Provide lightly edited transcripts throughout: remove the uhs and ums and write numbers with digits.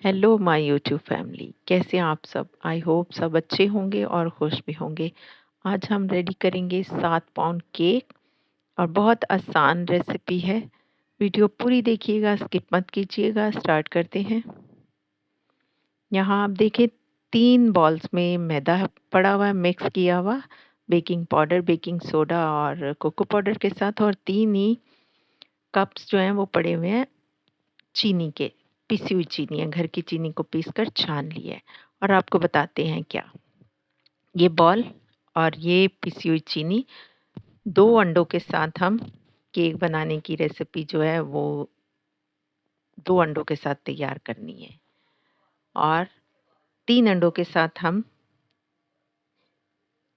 Hello my YouTube family, कैसे हैं आप सब। आई होप सब अच्छे होंगे और खुश भी होंगे। आज हम रेडी करेंगे 7 पाउंड केक और बहुत आसान रेसिपी है। वीडियो पूरी देखिएगा, स्किप मत कीजिएगा। स्टार्ट करते हैं। यहाँ आप देखें 3 बॉल्स में मैदा पड़ा हुआ है, मिक्स किया हुआ बेकिंग पाउडर, बेकिंग सोडा और कोको पाउडर के साथ, और 3 ही कप्स जो हैं वो पड़े हुए हैं चीनी के। पिसी हुई चीनी है, घर की चीनी को पीस कर छान ली है। और आपको बताते हैं क्या, ये बॉल और ये पिसी हुई चीनी 2 अंडों के साथ हम केक बनाने की रेसिपी जो है वो 2 अंडों के साथ तैयार करनी है। और 3 अंडों के साथ हम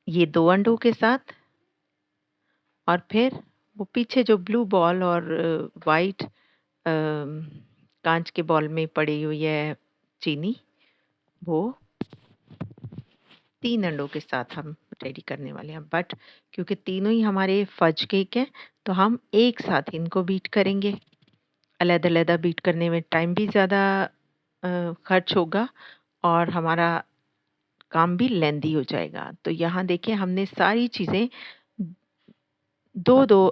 ये 2 अंडों के साथ, और फिर वो पीछे जो ब्लू बॉल और वाइट कांच के बॉल में पड़ी हुई है चीनी, वो 3 अंडों के साथ हम रेडी करने वाले हैं। बट क्योंकि तीनों ही हमारे फज केक हैं तो हम एक साथ इनको बीट करेंगे। अलग-अलग बीट करने में टाइम भी ज़्यादा खर्च होगा और हमारा काम भी लेंदी हो जाएगा। तो यहाँ देखिए हमने सारी चीज़ें 2-2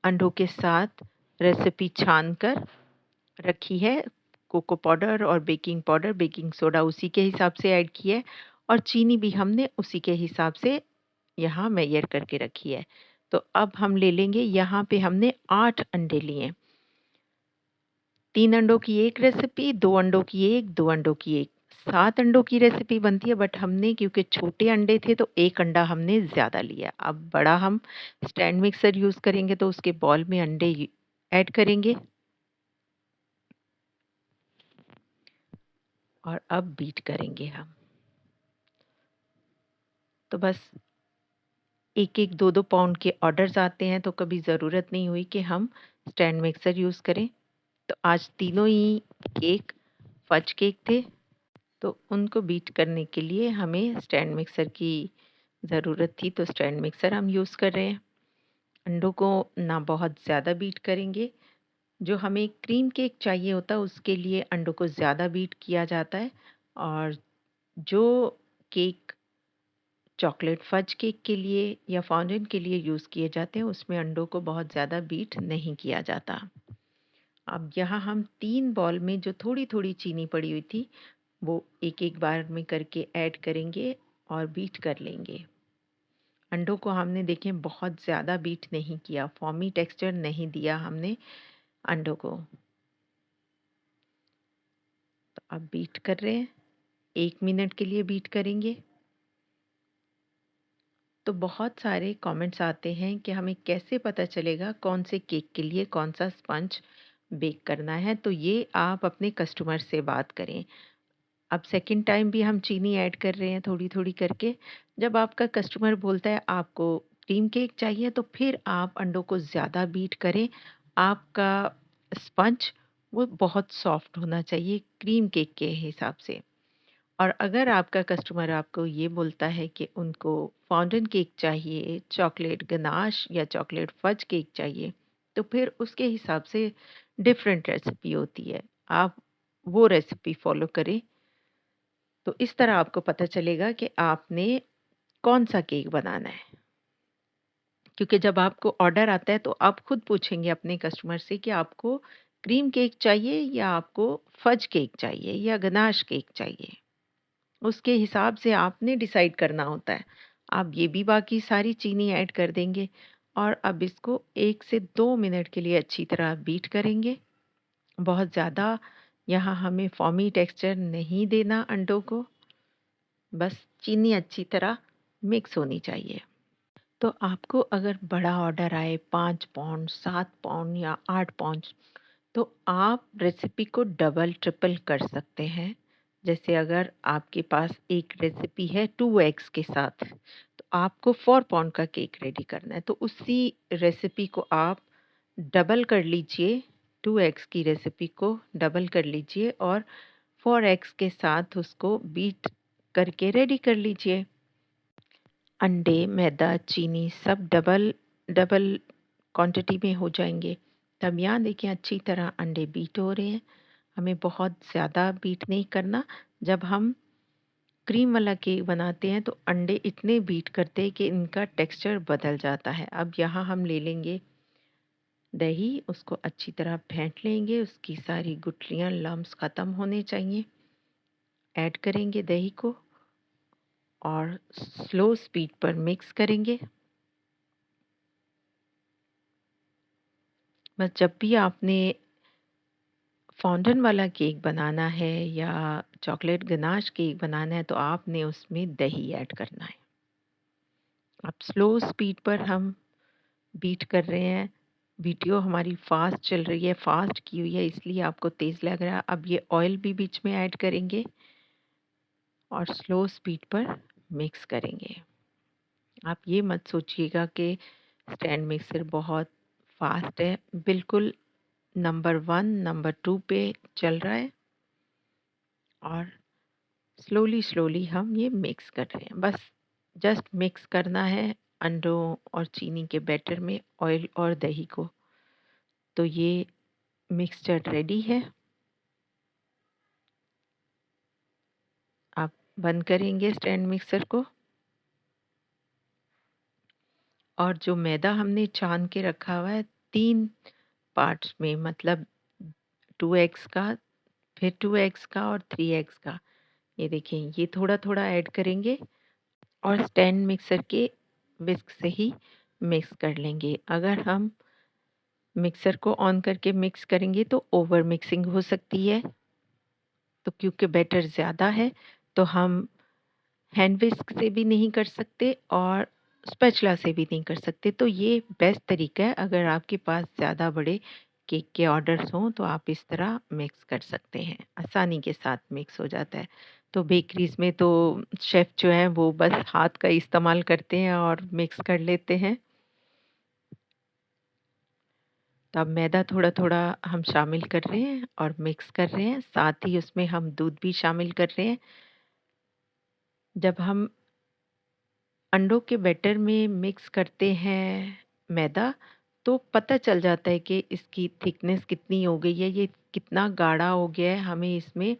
अंडों के साथ रेसिपी छान कर रखी है। कोको पाउडर और बेकिंग पाउडर, बेकिंग सोडा उसी के हिसाब से ऐड की है, और चीनी भी हमने उसी के हिसाब से यहाँ मेजर करके रखी है। तो अब हम ले लेंगे, यहाँ पे हमने 8 अंडे लिए। 3 अंडों की एक रेसिपी, 2 अंडों की एक, 2 अंडों की एक, 7 अंडों की रेसिपी बनती है। बट हमने क्योंकि छोटे अंडे थे तो एक अंडा हमने ज़्यादा लिया। अब बड़ा हम स्टैंड मिक्सर यूज़ करेंगे तो उसके बॉल में अंडे ऐड करेंगे और अब बीट करेंगे हम। तो बस 1-1, 2-2 पाउंड के ऑर्डर्स आते हैं तो कभी ज़रूरत नहीं हुई कि हम स्टैंड मिक्सर यूज़ करें। तो आज तीनों ही केक फज केक थे, तो उनको बीट करने के लिए हमें स्टैंड मिक्सर की ज़रूरत थी, तो स्टैंड मिक्सर हम यूज़ कर रहे हैं। अंडों को ना बहुत ज़्यादा बीट करेंगे। जो हमें क्रीम केक चाहिए होता है उसके लिए अंडों को ज़्यादा बीट किया जाता है, और जो केक चॉकलेट फज केक के लिए या फाउंटेन के लिए यूज़ किए जाते हैं उसमें अंडों को बहुत ज़्यादा बीट नहीं किया जाता। अब यहाँ हम 3 बॉल में जो थोड़ी-थोड़ी चीनी पड़ी हुई थी वो एक-एक बार में करके ऐड करेंगे और बीट कर लेंगे। अंडों को हमने देखें बहुत ज़्यादा बीट नहीं किया, फॉमी टेक्सचर नहीं दिया हमने अंडों को। तो अब बीट कर रहे हैं, 1 मिनट के लिए बीट करेंगे। तो बहुत सारे कमेंट्स आते हैं कि हमें कैसे पता चलेगा कौन से केक के लिए कौन सा स्पंज बेक करना है। तो ये आप अपने कस्टमर से बात करें। अब सेकंड टाइम भी हम चीनी ऐड कर रहे हैं थोड़ी-थोड़ी करके। जब आपका कस्टमर बोलता है आपको क्रीम केक चाहिए तो फिर आप अंडों को ज़्यादा बीट करें। आपका स्पंज वो बहुत सॉफ्ट होना चाहिए क्रीम केक के हिसाब से। और अगर आपका कस्टमर आपको ये बोलता है कि उनको फाउंटेन केक चाहिए, चॉकलेट गनाश या चॉकलेट फज केक चाहिए, तो फिर उसके हिसाब से डिफरेंट रेसिपी होती है। आप वो रेसिपी फ़ॉलो करें। तो इस तरह आपको पता चलेगा कि आपने कौन-सा केक बनाना है। क्योंकि जब आपको ऑर्डर आता है तो आप खुद पूछेंगे अपने कस्टमर से कि आपको क्रीम केक चाहिए या आपको फज केक चाहिए या गनाश केक चाहिए। उसके हिसाब से आपने डिसाइड करना होता है। आप ये भी बाकी सारी चीनी ऐड कर देंगे और अब इसको 1 से 2 मिनट के लिए अच्छी तरह बीट करेंगे। बहुत ज़्यादा यहाँ हमें फ़ॉमी टेक्सचर नहीं देना अंडों को, बस चीनी अच्छी तरह मिक्स होनी चाहिए। तो आपको अगर बड़ा ऑर्डर आए 5 पाउंड, 7 पाउंड या 8 पाउंड, तो आप रेसिपी को डबल ट्रिपल कर सकते हैं। जैसे अगर आपके पास एक रेसिपी है 2 एग्स के साथ, तो आपको 4 पाउंड का केक रेडी करना है, तो उसी रेसिपी को आप डबल कर लीजिए। 2 एग्स की रेसिपी को डबल कर लीजिए और 4 एग्स के साथ उसको बीट करके रेडी कर लीजिए। अंडे, मैदा, चीनी सब डबल डबल क्वांटिटी में हो जाएँगे। तब यहाँ देखिए अच्छी तरह अंडे बीट हो रहे हैं। हमें बहुत ज़्यादा बीट नहीं करना। जब हम क्रीम वाला केक बनाते हैं तो अंडे इतने बीट करते हैं कि इनका टेक्सचर बदल जाता है। अब यहाँ हम ले लेंगे दही, उसको अच्छी तरह फेंट लेंगे, उसकी सारी गुठलियाँ लम्स ख़त्म होने चाहिए। ऐड करेंगे दही को और स्लो स्पीड पर मिक्स करेंगे। बस जब भी आपने फॉन्डन वाला केक बनाना है या चॉकलेट गनाश केक बनाना है तो आपने उसमें दही ऐड करना है। अब स्लो स्पीड पर हम बीट कर रहे हैं। वीडियो हमारी फास्ट चल रही है, फास्ट की हुई है, इसलिए आपको तेज़ लग रहा है। अब ये ऑयल भी बीच में ऐड करेंगे और स्लो स्पीड पर मिक्स करेंगे। आप ये मत सोचिएगा कि स्टैंड मिक्सर बहुत फास्ट है, बिल्कुल नंबर 1 नंबर 2 पे चल रहा है और स्लोली स्लोली हम ये मिक्स कर रहे हैं। बस जस्ट मिक्स करना है अंडों और चीनी के बैटर में ऑयल और दही को। तो ये मिक्सचर रेडी है। आप बंद करेंगे स्टैंड मिक्सर को और जो मैदा हमने छान के रखा हुआ है 3 पार्ट्स में, मतलब 2 एग्स का, फिर 2 एग्स का और 3 एग्स का, ये देखिए ये थोड़ा थोड़ा ऐड करेंगे और स्टैंड मिक्सर के विस्क से ही मिक्स कर लेंगे। अगर हम मिक्सर को ऑन करके मिक्स करेंगे तो ओवर मिक्सिंग हो सकती है। तो क्योंकि बैटर ज़्यादा है तो हम हैंड विस्क से भी नहीं कर सकते और स्पैचुला से भी नहीं कर सकते। तो ये बेस्ट तरीका है, अगर आपके पास ज़्यादा बड़े केक के ऑर्डर्स हों तो आप इस तरह मिक्स कर सकते हैं, आसानी के साथ मिक्स हो जाता है। तो बेकरीज़ में तो शेफ़ जो हैं वो बस हाथ का इस्तेमाल करते हैं और मिक्स कर लेते हैं। तो अब मैदा थोड़ा-थोड़ा हम शामिल कर रहे हैं और मिक्स कर रहे हैं, साथ ही उसमें हम दूध भी शामिल कर रहे हैं। जब हम अंडों के बैटर में मिक्स करते हैं मैदा, तो पता चल जाता है कि इसकी थिकनेस कितनी हो गई है, ये कितना गाढ़ा हो गया है, हमें इसमें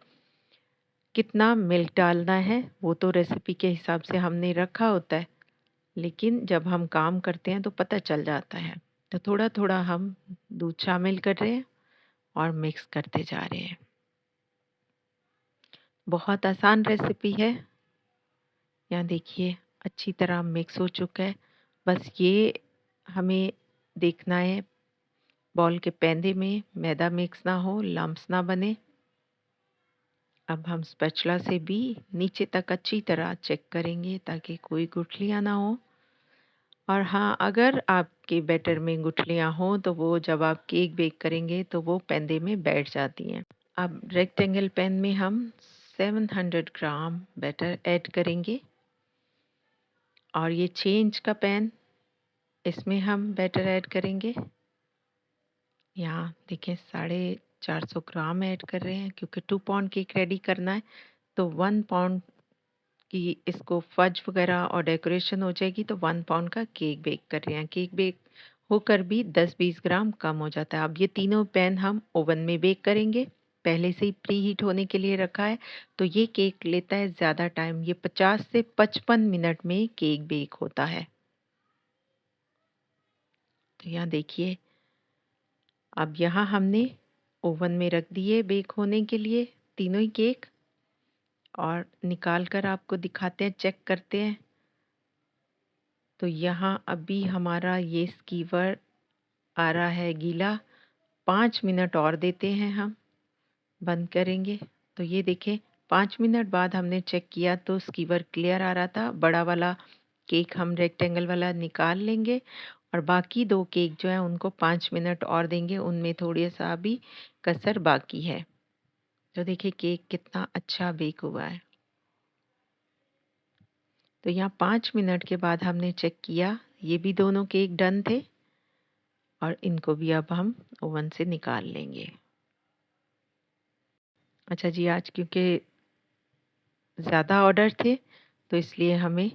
कितना मिल्क डालना है, वो तो रेसिपी के हिसाब से हमने रखा होता है, लेकिन जब हम काम करते हैं तो पता चल जाता है। तो थोड़ा-थोड़ा हम दूध शामिल कर रहे हैं और मिक्स करते जा रहे हैं। बहुत आसान रेसिपी है। यहाँ देखिए अच्छी तरह मिक्स हो चुका है। बस ये हमें देखना है बॉल के पैंदे में मैदा मिक्स ना हो, लम्प्स ना बने। अब हम स्पैचुला से भी नीचे तक अच्छी तरह चेक करेंगे ताकि कोई गुठलियाँ ना हो। और हाँ, अगर आपके बैटर में गुठलियाँ हों तो वो जब आप केक बेक करेंगे तो वो पैंदे में बैठ जाती हैं। अब रेक्टेंगल पैन में हम 700 ग्राम बैटर ऐड करेंगे और ये 6 इंच का पैन, इसमें हम बैटर ऐड करेंगे। यहाँ देखें 450 ग्राम ऐड कर रहे हैं क्योंकि 2 पाउंड केक रेडी करना है, तो 1 पाउंड की इसको फज वगैरह और डेकोरेशन हो जाएगी तो 1 पाउंड का केक बेक कर रहे हैं। केक बेक होकर भी 10-20 ग्राम कम हो जाता है। अब ये तीनों पैन हम ओवन में बेक करेंगे। पहले से ही प्री हीट होने के लिए रखा है, तो ये केक लेता है ज़्यादा टाइम। ये 50 से 55 मिनट में केक बेक होता है। तो यहाँ देखिए अब यहाँ हमने ओवन में रख दिए बेक होने के लिए तीनों ही केक और निकाल कर आपको दिखाते हैं, चेक करते हैं। तो यहाँ अभी हमारा ये स्कीवर आ रहा है गीला। 5 मिनट और देते हैं हम, बंद करेंगे। तो ये देखें 5 मिनट बाद हमने चेक किया तो स्कीवर क्लियर आ रहा था। बड़ा वाला केक हम रेक्टेंगल वाला निकाल लेंगे और बाकी 2 केक जो हैं उनको 5 मिनट और देंगे, उनमें थोड़ा-सा अभी कसर बाकी है। तो देखिए केक कितना अच्छा बेक हुआ है। तो यहाँ 5 मिनट के बाद हमने चेक किया, ये भी दोनों केक डन थे और इनको भी अब हम ओवन से निकाल लेंगे। अच्छा जी, आज क्योंकि ज़्यादा ऑर्डर थे तो इसलिए हमें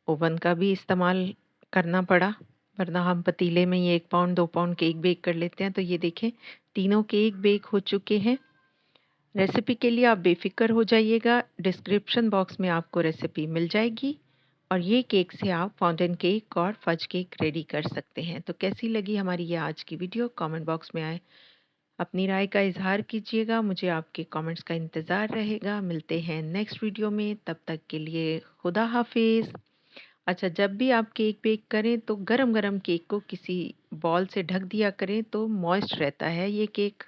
ओवन का भी इस्तेमाल करना पड़ा, वरना हम पतीले में ही 1 पाउंड 2 पाउंड केक बेक कर लेते हैं। तो ये देखें तीनों केक बेक हो चुके हैं रेसिपी के लिए आप बेफ़िक्र हो जाइएगा, डिस्क्रिप्शन बॉक्स में आपको रेसिपी मिल जाएगी और ये केक से आप फाउंटेन केक और फज केक रेडी कर सकते हैं। तो कैसी लगी हमारी ये आज की वीडियो? कमेंट बॉक्स में आए अपनी राय का इज़हार कीजिएगा। मुझे आपके कमेंट्स का इंतज़ार रहेगा। मिलते हैं नेक्स्ट वीडियो में, तब तक के लिए खुदा हाफ़िज़। अच्छा, जब भी आप केक बेक करें तो गरम-गरम केक को किसी बॉल से ढक दिया करें तो मॉइस्ट रहता है ये केक।